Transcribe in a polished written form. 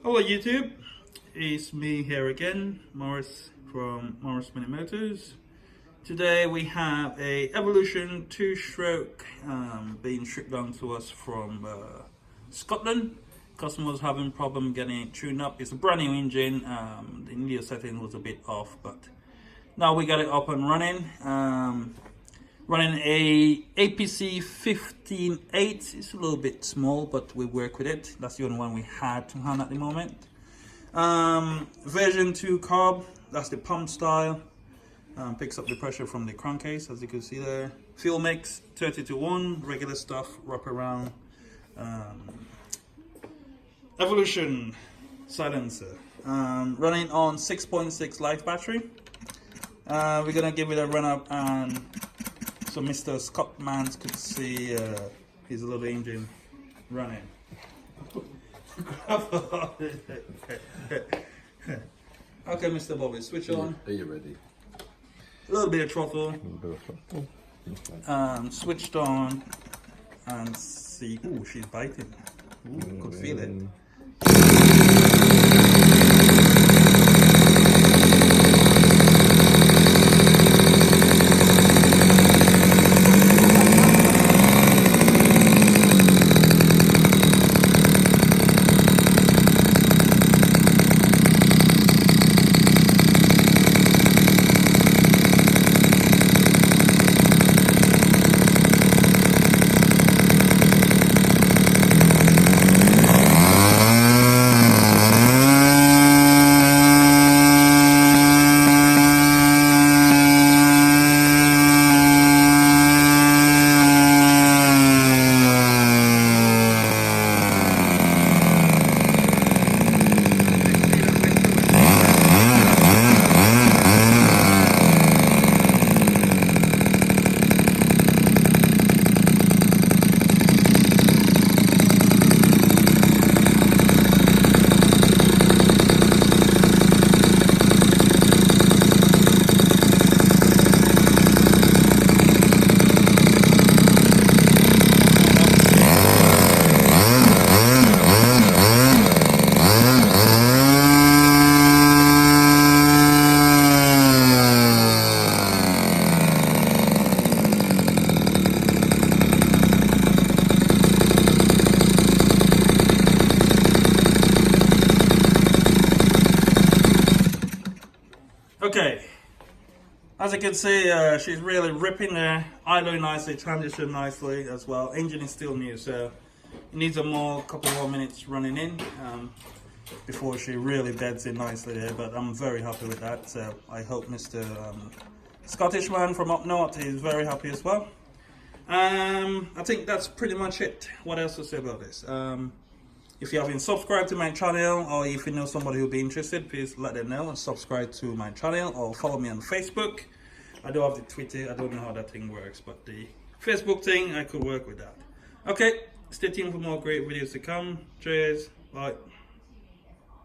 Hello YouTube, it's me here again, Morris from Morris Minute Motors. Today we have a Evolution 2-stroke being shipped down to us from Scotland. Customers having problem getting it tuned up. It's a brand new engine. The India setting was a bit off, but now we got it up and running. Running a APC 15.8. It's a little bit small, but we work with it. That's the only one we had to hand at the moment. Version 2 carb. That's the pump style. Picks up the pressure from the crankcase, as you can see there. Fuel mix 30-1, regular stuff, wrap around. Evolution silencer. Running on 6.6 life battery. We're gonna give it a run up, and so Mr. Scott Mans could see his little engine running. Okay, Mr. Bobby, switch on. Are you ready? A little bit of throttle. Switched on and see. Ooh, she's biting. Ooh, could feel it. Okay, as you can see, she's really ripping there, idling nicely, transition nicely as well. Engine is still new, so it needs a couple more minutes running in before she really beds in nicely there, but I'm very happy with that. So I hope Mr. Scottish man from up north is very happy as well. I think that's pretty much it. What else to say about this? If you haven't subscribed to my channel, or if you know somebody who'll be interested, please let them know and subscribe to my channel, or follow me on Facebook. I do have the Twitter. I don't know how that thing works, but the Facebook thing, I could work with that. Okay, stay tuned for more great videos to come. Cheers. Bye.